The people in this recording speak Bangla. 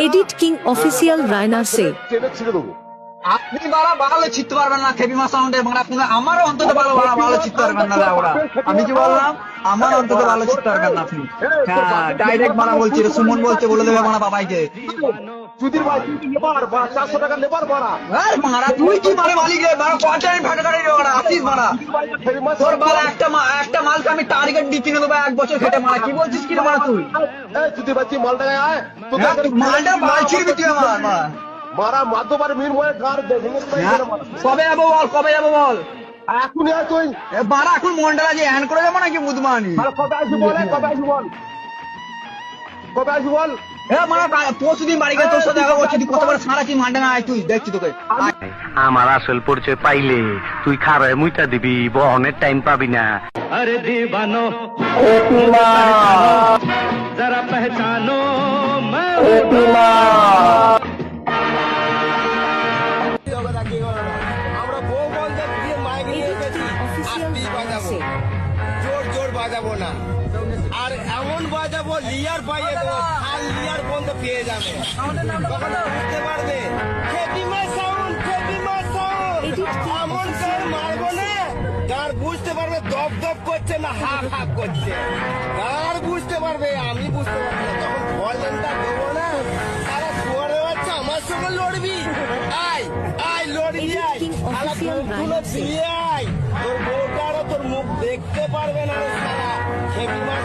এডিট কিং অফিসিয়াল রায়না সে টেনে ছিঁড়ে দেবো। আপনি ভালো চিনতে পারবেন না খেপিমা সাউন্ডে আপনি আমারও অন্তত ভালো চিনতে পারবেন না ওরা আমি কি বললাম আমার অন্তত ভালো চিনতে পারবেন না আপনি হ্যাঁ ডাইরেক্ট মানা বলছি সুমন বলছে বলে দেবে মানা বাবাইকে চুদির ভাই তুই লেবার বা 400 টাকা লেবার ভাড়া মারা তুই কি মানে মালিক রে মারা কোয়ার্টারে ভাড়া ওরা আসিস মারা তোর বাবা একটা মালকে আমি টার্গেট দিচ্ছি না ভাই 1 বছর খেটে মারা কি বলছিস কি রে মারা তুই এই চুদির ভাই তুই মাল টাকায় আয় তো মালটা মাল ছিড়বি তুই আমার মারা মাধ্যমার মির ময়ে গার দেখে কবে যাবো বল এখনই আয় তুই মারা এখন মন্ডলা যে হ্যান্ড করে যাবো নাকি বুধমানি মারা কবে আসবি বল কবে আসবি বল মারা পরশুদিন বাড়ি গেলে তোর সাথে দেখা করছি তুই কতবার সারাচ্ছি মান্ডা না আয় তুই দেখছি তোকে আমার আসল পরিচয় পাইলে তুই খারায় মুইটা দিবি বহনের টাইম পাবি না। আরে দিবানো যারা পেহচানো আমরা বউ বন্ধের দিয়ে মাইক নিয়ে এসেছি আর তুই বাজাবো জোর বাজাবো না আর এমন বাজাবো লিয়ার পাইয়ে দেবো আর লিয়ার বন্ধ পেয়ে যাবে বুঝতে পারবে খেপিমা সাউন্ড এমন করে মারবো না গার বুঝতে পারবে দপ করছে না হাফ করছে গার বুঝতে পারবে আমি বুঝতে পারবো না তখন ভয়লেনটা দেবো না তারা শুয়ারে বাচ্চা আমার সঙ্গে লড়বি আয় লড়বি আয় দিয়ে আয় তোর বউটারও তোর মুখ দেখতে পারবে না রে সারা খেপিমা